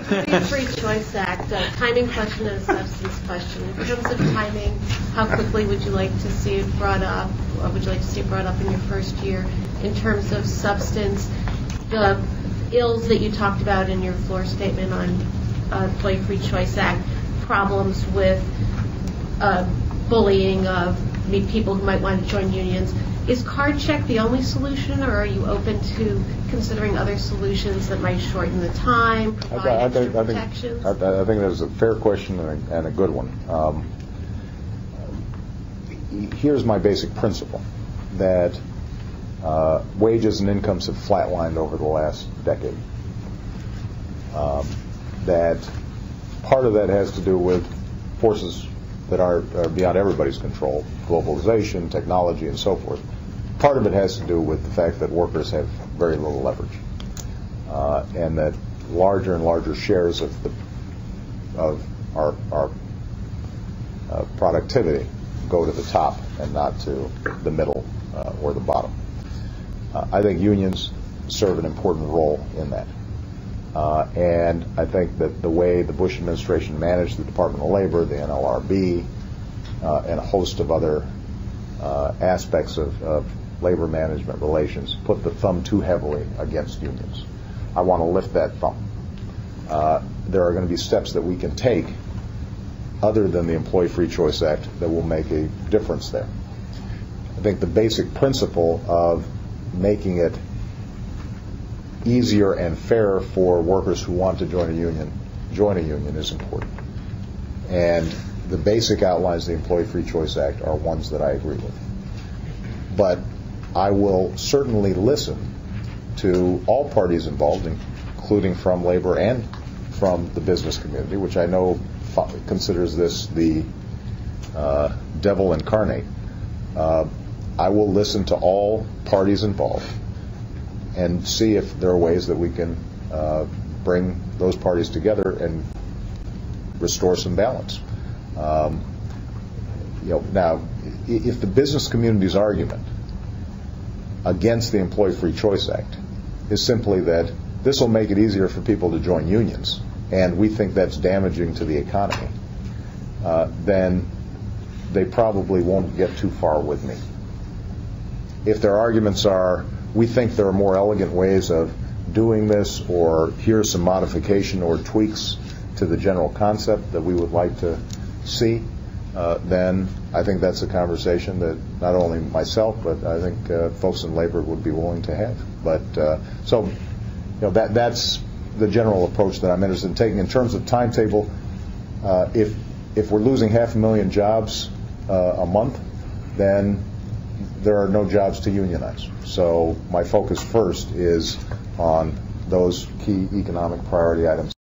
the Free Choice Act, timing question and a substance question. In terms of timing, how quickly would you like to see it brought up, or would you like to see it brought up in your first year? In terms of substance, the ills that you talked about in your floor statement on Employee Free Choice Act, problems with bullying of people who might want to join unions. Is card check the only solution, or are you open to considering other solutions that might shorten the time, provide extra protections? I think that's a fair question and a good one. Here's my basic principle, that wages and incomes have flatlined over the last decade. That part of that has to do with forces that are beyond everybody's control, globalization, technology, and so forth. Part of it has to do with the fact that workers have very little leverage, and that larger and larger shares of our productivity go to the top and not to the middle or the bottom. I think unions serve an important role in that. And I think that the way the Bush administration managed the Department of Labor, the NLRB, and a host of other aspects of labor management relations put the thumb too heavily against unions. I want to lift that thumb. There are going to be steps that we can take other than the Employee Free Choice Act that will make a difference there. I think the basic principle of making it easier and fairer for workers who want to join a union is important. And the basic outlines of the Employee Free Choice Act are ones that I agree with. But I will certainly listen to all parties involved, including from labor and from the business community, which I know considers this the devil incarnate. I will listen to all parties involved and see if there are ways that we can bring those parties together and restore some balance. Now, if the business community's argument against the Employee Free Choice Act is simply that this will make it easier for people to join unions, and we think that's damaging to the economy, then they probably won't get too far with me. If their arguments are, we think there are more elegant ways of doing this, or here's some modification or tweaks to the general concept that we would like to see, then I think that's a conversation that not only myself, but I think folks in labor would be willing to have. But that's the general approach that I'm interested in taking. In terms of timetable, if we're losing 500,000 jobs a month, then there are no jobs to unionize. So my focus first is on those key economic priority items